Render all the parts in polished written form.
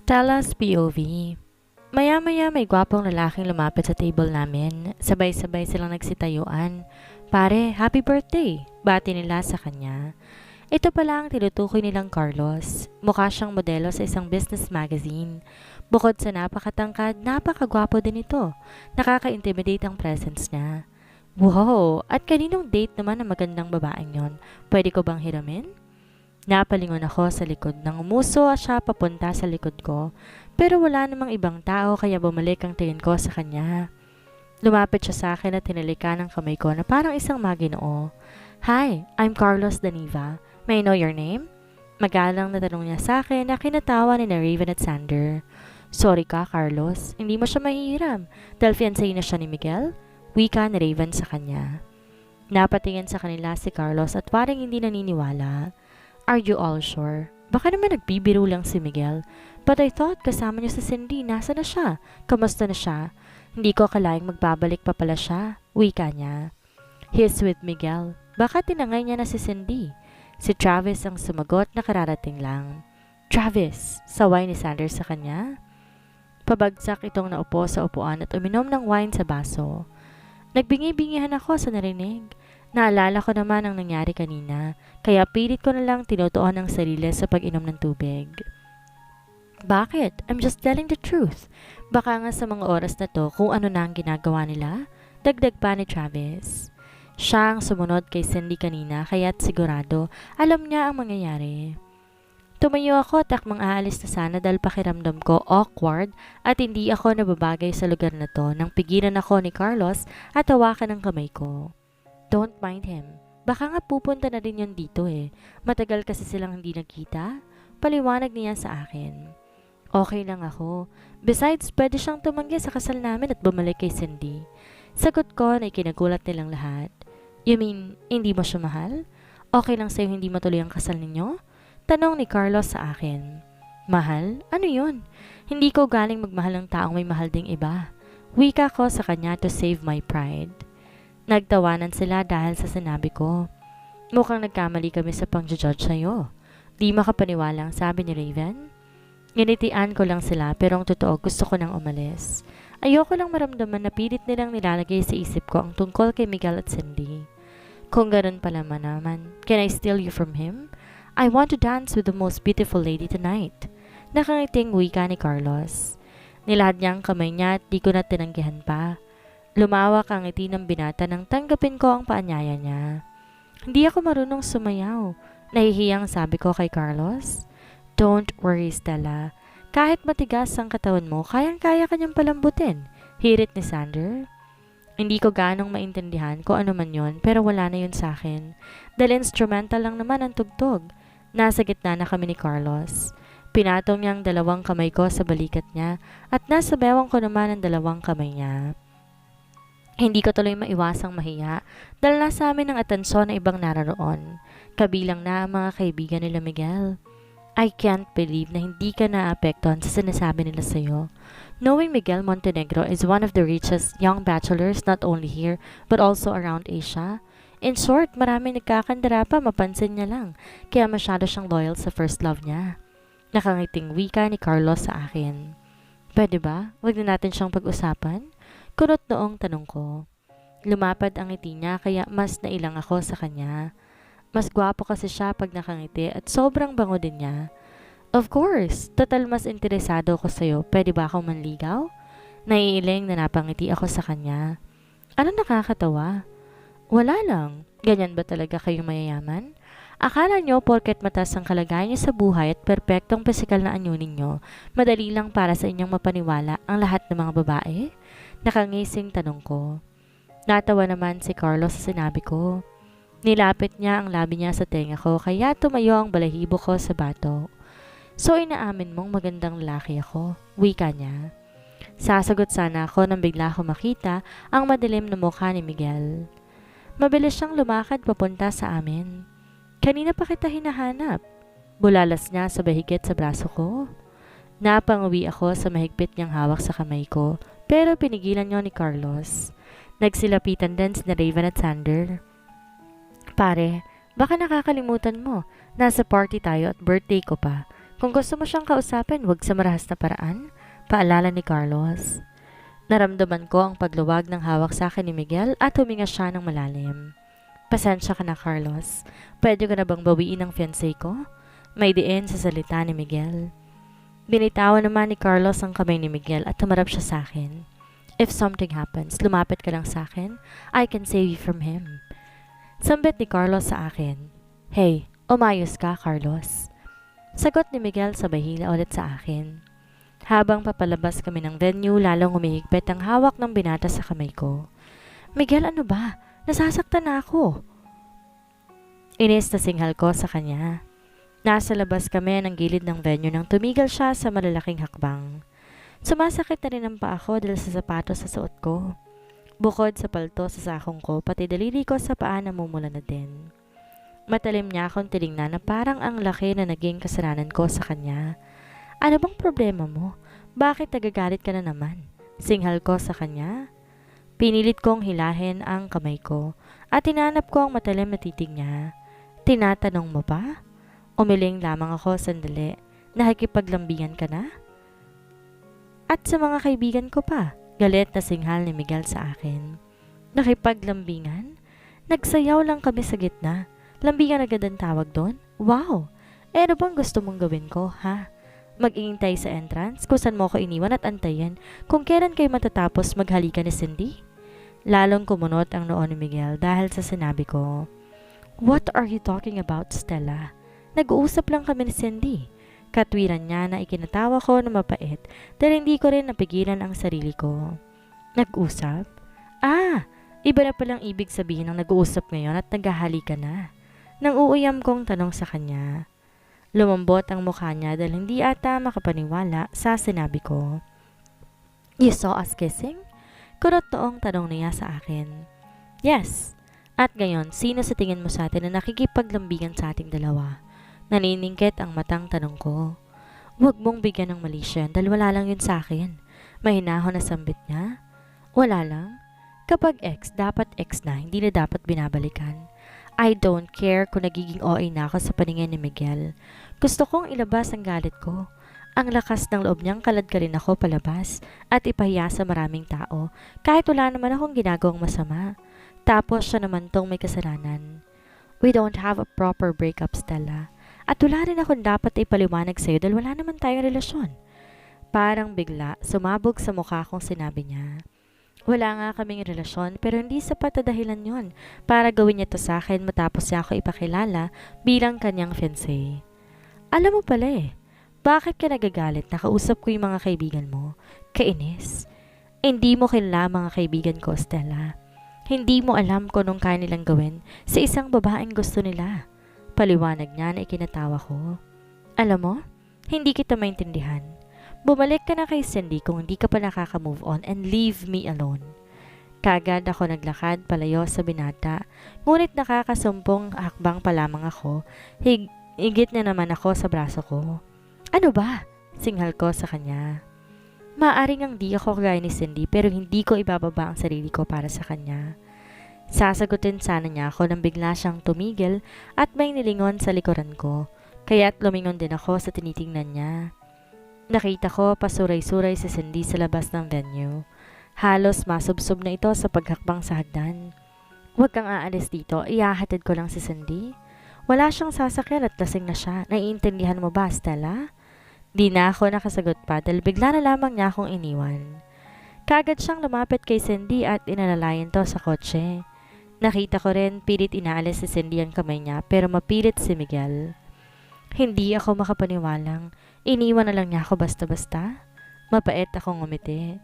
Stella's POV. Maya-maya may gwapong lalaking lumapit sa table namin. Sabay-sabay silang nagsitayuan. Pare, happy birthday! Bati nila sa kanya. Ito pala ang tinutukoy nilang Carlos. Mukha siyang modelo sa isang business magazine. Bukod sa napakatangkad, napakagwapo din ito. Nakaka-intimidate ang presence niya. Wow! At kaninong date naman ang magandang babaeng yon? Pwede ko bang hiramin? Napalingon ako sa likod nang umuso siya papunta sa likod ko, pero wala namang ibang tao kaya bumalik ang tingin ko sa kanya. Lumapit siya sa akin at hinalikan ng kamay ko na parang isang maginoo. Hi, I'm Carlos Daniva. May I know your name? Magalang na tanong niya sa akin na kinatawa ni na Raven at Sander. Sorry ka, Carlos. Hindi mo siya mahihiram dahil fiancé na siya ni Miguel? Wika ni Raven sa kanya. Napatingin sa kanila si Carlos at parang hindi naniniwala. Are you all sure? Baka naman nagbibiro lang si Miguel. But I thought kasama niyo si Cindy. Nasa na siya? Kamusta na siya? Hindi ko akalaing magbabalik pa pala siya. Wika niya. He's with Miguel. Baka tinangay niya na si Cindy. Si Travis ang sumagot na kararating lang. Travis! Saway ni Sanders sa kanya. Pabagsak itong naupo sa upuan at uminom ng wine sa baso. Nagbingi-bingihan ako sa narinig. Naalala ko naman ang nangyari kanina, kaya pilit ko na lang tinutuon ang sarili sa pag-inom ng tubig. Bakit? I'm just telling the truth. Baka nga sa mga oras na to kung ano na ang ginagawa nila, dagdag pa ni Travis. Siya ang sumunod kay Cindy kanina kaya't sigurado alam niya ang mangyayari. Tumayo ako at akmang aalis na sana dahil pakiramdam ko awkward at hindi ako nababagay sa lugar na to nang pigilan ako ni Carlos at hawakan ang kamay ko. Don't mind him. Baka nga pupunta na rin yun dito eh. Matagal kasi silang hindi nagkita. Paliwanag niya sa akin. Okay lang ako. Besides, pwede siyang tumanggi sa kasal namin at bumalik kay Cindy. Sagot ko na ikinagulat nilang lahat. You mean, hindi mo siya mahal? Okay lang sa'yo hindi matuloy ang kasal ninyo? Tanong ni Carlos sa akin. Mahal? Ano yun? Hindi ko galing magmahal ng taong may mahal ding iba. Wika ko sa kanya to save my pride. Nagtawanan sila dahil sa sinabi ko. Mukhang nagkamali kami sa pang-judge sa'yo. Di makapaniwala ang sabi ni Raven. Nginitian ko lang sila pero ang totoo gusto ko nang umalis. Ayoko lang maramdaman na pilit nilang nilalagay sa isip ko ang tungkol kay Miguel at Cindy. Kung ganun pala naman, can I steal you from him? I want to dance with the most beautiful lady tonight. Nakangiting wika ni Carlos. Nilahad niya ang kamay niya at di ko na tinanggihan pa. Lumawak ang ngiti ng binata nang tanggapin ko ang paanyaya niya. Hindi ako marunong sumayaw. Nahihiyang sabi ko kay Carlos. Don't worry, Stella. Kahit matigas ang katawan mo, kayang-kaya kanyang palambutin. Hirit ni Sander. Hindi ko ganong maintindihan kung ano man yon pero wala na yun sa akin. Dahil instrumental lang naman ang tugtog. Nasa gitna na kami ni Carlos. Pinatong niya ang dalawang kamay ko sa balikat niya at nasa bewang ko naman ang dalawang kamay niya. Hindi ko tuloy maiwasang mahiya dahil nasa amin ang atensyon ng ibang nararoon, kabilang na ang mga kaibigan nila Miguel. I can't believe na hindi ka naapektuhan sa sinasabi nila sa'yo. Knowing Miguel Montenegro is one of the richest young bachelors not only here but also around Asia. In short, maraming nagkakandara pa mapansin niya lang, kaya masyado siyang loyal sa first love niya. Nakangiting wika ni Carlos sa akin. Pwede ba? Huwag na natin siyang pag-usapan? Kunot noong tanong ko. Lumapad ang ngiti niya kaya mas nailang ako sa kanya. Mas gwapo kasi siya pag nakangiti at sobrang bango din niya. Of course, total mas interesado ako sa'yo. Pwede ba akong manligaw? Naiiling na napangiti ako sa kanya. Ano nakakatawa? Wala lang. Ganyan ba talaga kayong mayayaman? Akala nyo porket mataas ang kalagayan niyo sa buhay at perpektong pisikal na anyo ninyo, madali lang para sa inyong mapaniwala ang lahat ng mga babae? Nakangising tanong ko. Natawa naman si Carlos sa sinabi ko. Nilapit niya ang labi niya sa tenga ko kaya tumayo ang balahibo ko sa bato. So inaamin mong magandang lalaki ako, wika niya. Sasagot sana ako nang bigla ko makita ang madilim na mukha ni Miguel. Mabilis siyang lumakad papunta sa amin. Kanina pa kita hinahanap. Bulalas niya sa bahigit sa braso ko. Napanguwi ako sa mahigpit niyang hawak sa kamay ko pero pinigilan niyo ni Carlos. Nagsilapitan din si Raven at Sander. Pare, baka nakakalimutan mo. Nasa party tayo at birthday ko pa. Kung gusto mo siyang kausapin, huwag sa marahas na paraan, paalala ni Carlos. Naramdaman ko ang pagluwag ng hawak sa akin ni Miguel at huminga siya ng malalim. Pasensya ka na, Carlos. Pwede ka na bang bawiin ang fiancé ko? May diin sa salita ni Miguel. Binitawan naman ni Carlos ang kamay ni Miguel at tumarap siya sa akin. If something happens, lumapit ka lang sa akin. I can save you from him. Sambit ni Carlos sa akin. Hey, umayos ka, Carlos. Sagot ni Miguel sabay hila ulit sa akin. Habang papalabas kami ng venue, lalong humihigpit ang hawak ng binata sa kamay ko. Miguel, ano ba? Nasasaktan na ako. Inis na singhal ko sa kanya. Nasa labas kami ng gilid ng venue nang tumigil siya sa malalaking hakbang. Sumasakit na rin ang paa ko dahil sa sapatos sa suot ko. Bukod sa palto sa sakong ko, pati daliri ko sa paa namumula na din. Matalim niya akong tinignan na parang ang laki na naging kasalanan ko sa kanya. Ano bang problema mo? Bakit nagagalit ka na naman? Singhal ko sa kanya. Pinilit kong hilahin ang kamay ko at tinanap ko ang matalim na titig niya. Tinatanong mo ba? Umiling lamang ako sandali. Nakikipaglambingan ka na? At sa mga kaibigan ko pa, galit na singhal ni Miguel sa akin. Nakipaglambingan? Nagsayaw lang kami sa gitna. Lambingan agad ang tawag doon? Wow! Ano bang gusto mong gawin ko, ha? Mag-iintay sa entrance kung saan mo ko iniwan at antayin kung kailan kayo matatapos maghalikan ni Cindy? Lalong kumunot ang noo ni Miguel dahil sa sinabi ko. What are you talking about, Stella? Nag-uusap lang kami ni Cindy. Katwiran niya na ikinatawa ko na mapait dahil hindi ko rin napigilan ang sarili ko. Nag-usap? Iba na palang ibig sabihin ng nag-uusap ngayon at naghahalikan na. Nang uuyam kong tanong sa kanya. Lumambot ang mukha niya dahil hindi ata makapaniwala sa sinabi ko. You saw us kissing? Kurot noong tanong niya sa akin. Yes. At ngayon, sino sa tingin mo sa atin na nakikipaglambingan sa ating dalawa? Naniningkit ang matang tanong ko. Huwag mong bigyan ng mali siya dahil wala lang yun sa akin. Mahinahon na sambit niya. Wala lang? Kapag ex, dapat ex na, hindi na dapat binabalikan. I don't care kung nagiging OA na ako sa paningin ni Miguel. Gusto kong ilabas ang galit ko. Ang lakas ng loob niyang kalad ka rin ako palabas at ipahiya sa maraming tao kahit wala naman akong ginagawang masama. Tapos siya naman tong may kasalanan. We don't have a proper breakup, Stella. At wala rin akong dapat ipaliwanag sa'yo dahil wala naman tayong relasyon. Parang bigla, sumabog sa mukha kong sinabi niya. Wala nga kaming relasyon pero hindi sapat na dahilan yon para gawin niya to sa akin matapos niya ako ipakilala bilang kanyang fiancé. Alam mo pala bakit ka nagagalit? Nakausap ko yung mga kaibigan mo. Kainis. Hindi mo kilala mga kaibigan ko, Stella. Hindi mo alam kung anong kaya nilang gawin sa isang babaeng gusto nila. Paliwanag niya na ikinatawa ko. Alam mo, hindi kita maintindihan. Bumalik ka na kay Cindy kung hindi ka pa nakaka-move on and leave me alone. Kagad ako naglakad palayo sa binata, ngunit nakakasumpong hakbang pa lamang ako, higit na naman ako sa braso ko. Ano ba? Singhal ko sa kanya. Maaring ang di ako kagaya ni Cindy pero hindi ko ibababa ang sarili ko para sa kanya. Sasagutin sana niya ako nang bigla siyang tumigil at may nilingon sa likuran ko, kaya't lumingon din ako sa tinitingnan niya. Nakita ko pasuray-suray si Cindy sa labas ng venue. Halos masubsob na ito sa paghakbang sa hagdan. Huwag kang aalis dito, ihahatid ko lang si Cindy. Wala siyang sasakyan at lasing na siya. Naiintindihan mo ba, Stella? Di na ako nakasagot pa dahil bigla na lamang niya akong iniwan. Kagad siyang lumapit kay Cindy at inalalayan to sa kotse. Nakita ko rin pilit inaalis si Cindy ang kamay niya pero mapilit si Miguel. Hindi ako makapaniwalang iniwan na lang niya ako basta-basta. Mapait akong ngumiti.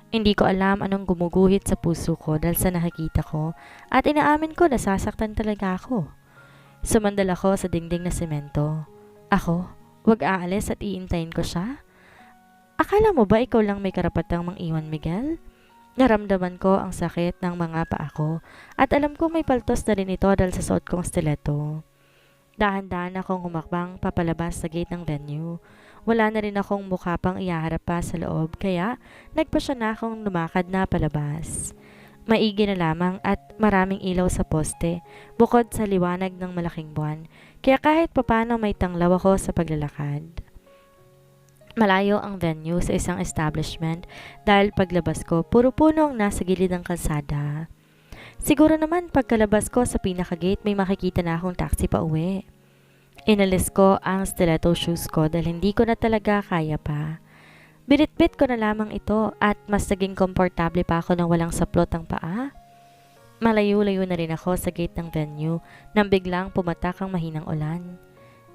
Hindi ko alam anong gumuguhit sa puso ko dahil sa nakikita ko at inaamin ko na sasaktan talaga ako. Sumandal ako sa dingding na semento. Ako, wag aalis at iintayin ko siya? Akala mo ba ikaw lang may karapatang mang-iwan, Miguel? Naramdaman ko ang sakit ng mga paa ko at alam ko may paltos na rin ito dahil sa suot kong stiletto. Dahan-dahan akong humakbang papalabas sa gate ng venue. Wala na rin akong mukha pang ihaharap pa sa loob kaya nagpasya na akong lumakad na palabas. Maigi na lamang at maraming ilaw sa poste bukod sa liwanag ng malaking buwan kaya kahit papano may tanglaw ako sa paglalakad. Malayo ang venue sa isang establishment dahil paglabas ko, puro puno ang nasa gilid ng kalsada. Siguro naman pagkalabas ko sa pinaka-gate may makikita na akong taxi pa uwi. Inalis ko ang stiletto shoes ko dahil hindi ko na talaga kaya pa. Binitbit ko na lamang ito at mas naging komportable pa ako nang walang saplot ang paa. Malayo-layo na rin ako sa gate ng venue nang biglang pumatak ang mahinang ulan.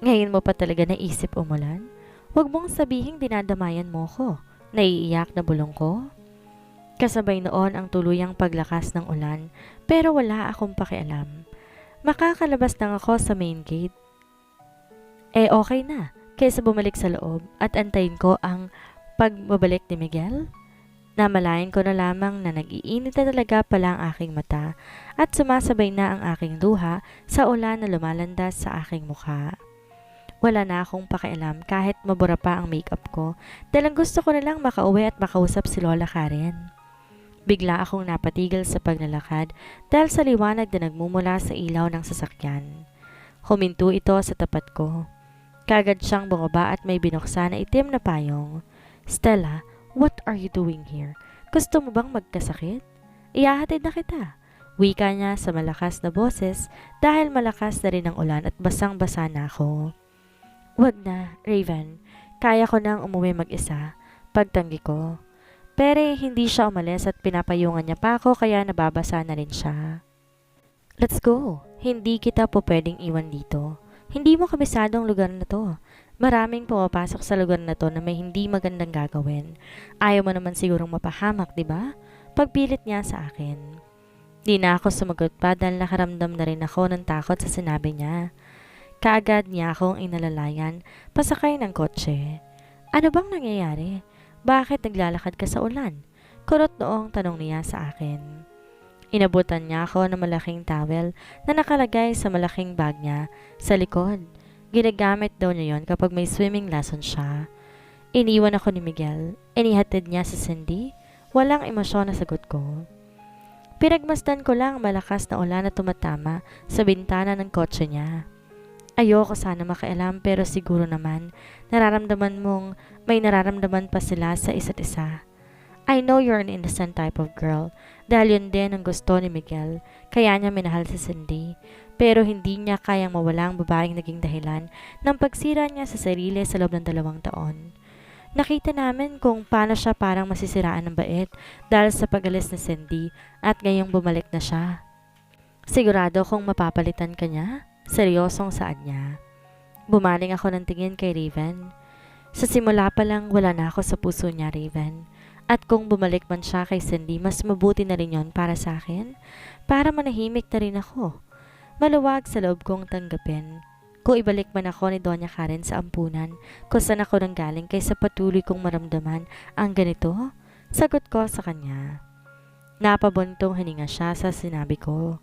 Ngayon mo pa talaga naisip umulan? Huwag mong sabihing dinadamayan mo ko. Naiiyak na bulong ko. Kasabay noon ang tuluyang paglakas ng ulan pero wala akong pakialam. Makakalabas lang ako sa main gate. Okay na kaysa bumalik sa loob at antayin ko ang pagbabalik ni Miguel. Namalayan ko na lamang na nag-iinit na talaga pala ang aking mata at sumasabay na ang aking luha sa ulan na lumalandas sa aking mukha. Wala na akong pakialam kahit mabura pa ang makeup ko dahil gusto ko na lang makauwi at makausap si Lola Karen. Bigla akong napatigil sa paglalakad dahil sa liwanag na nagmumula sa ilaw ng sasakyan. Huminto ito sa tapat ko. Kagad siyang bumaba at may binuksan na itim na payong. "Stella, what are you doing here? Gusto mo bang magkasakit? Ihahatid na kita." Wika niya sa malakas na boses dahil malakas na rin ang ulan at basang-basa na ako. "Wag na, Raven. Kaya ko nang umuwi mag-isa." Pagtanggi ko. Pero hindi siya umalis at pinapayungan niya pa ako kaya nababasa na rin siya. "Let's go. Hindi kita po pwedeng iwan dito. Hindi mo kabisadong lugar na to. Maraming pumapasok sa lugar na to na may hindi magandang gagawin. Ayaw mo naman sigurong mapahamak, di ba?" Pagpilit niya sa akin. Di na ako sumagot pa dahil nakaramdam na rin ako ng takot sa sinabi niya. Kaagad niya akong inalalayan, pasakay ng kotse. "Ano bang nangyayari? Bakit naglalakad ka sa ulan?" Kurot noong tanong niya sa akin. Inabutan niya ako ng malaking towel na nakalagay sa malaking bag niya sa likod. Ginagamit daw niya yon kapag may swimming lesson siya. Iniwan ako ni Miguel. Inihatid niya si Cindy. Walang emosyon na sagot ko. Pinagmasdan ko lang malakas na ulan na tumatama sa bintana ng kotse niya. Ayoko sana makialam pero siguro naman nararamdaman mong may nararamdaman pa sila sa isa't isa. I know you're an innocent type of girl dahil yun din ang gusto ni Miguel kaya niya minahal si Cindy pero hindi niya kayang mawala ang babaeng naging dahilan ng pagsira niya sa sarili sa loob ng 2 taon. Nakita namin kung paano siya parang masisiraan ng bait dahil sa pag-alis ni Cindy at ngayong bumalik na siya. Sigurado kung mapapalitan ka niya? Seryosong saad niya. Bumaling ako ng tingin kay Raven. Sa simula pa lang wala na ako sa puso niya, Raven. At kung bumalik man siya kay Cindy, mas mabuti na rin yon para sa akin. Para manahimik na rin ako. Maluwag sa loob kong tanggapin. Kung ibalik man ako ni Doña Karen sa ampunan, kung saan ako nanggaling kaysa patuloy kong maramdaman ang ganito, sagot ko sa kanya. Napabuntong hininga siya sa sinabi ko.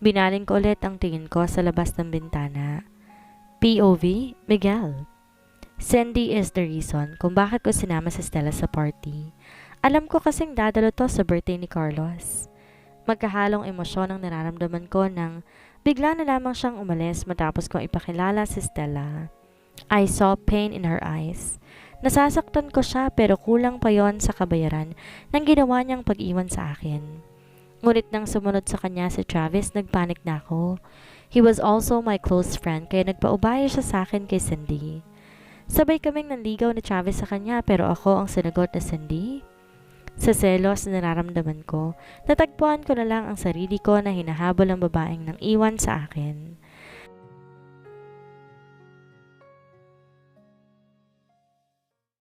Binaling ko ulit ang tingin ko sa labas ng bintana. POV, Miguel. Cindy is the reason kung bakit ko sinama si Stella sa party. Alam ko kasing dadalo to sa birthday ni Carlos. Magkahalong emosyon ang nararamdaman ko nang bigla na lamang siyang umalis matapos kong ipakilala si Stella. I saw pain in her eyes. Nasasaktan ko siya pero kulang pa yon sa kabayaran ng ginawa niyang pag-iwan sa akin. Ngunit nang sumunod sa kanya si Travis, nagpanik na ako. He was also my close friend kaya nagpaubaya siya sa akin kay Cindy. Sabay kaming nanligaw ni Travis sa kanya pero ako ang sinagot na Cindy. Sa selos na nararamdaman ko, natagpuan ko na lang ang sarili ko na hinahabol ang babaeng nang iwan sa akin.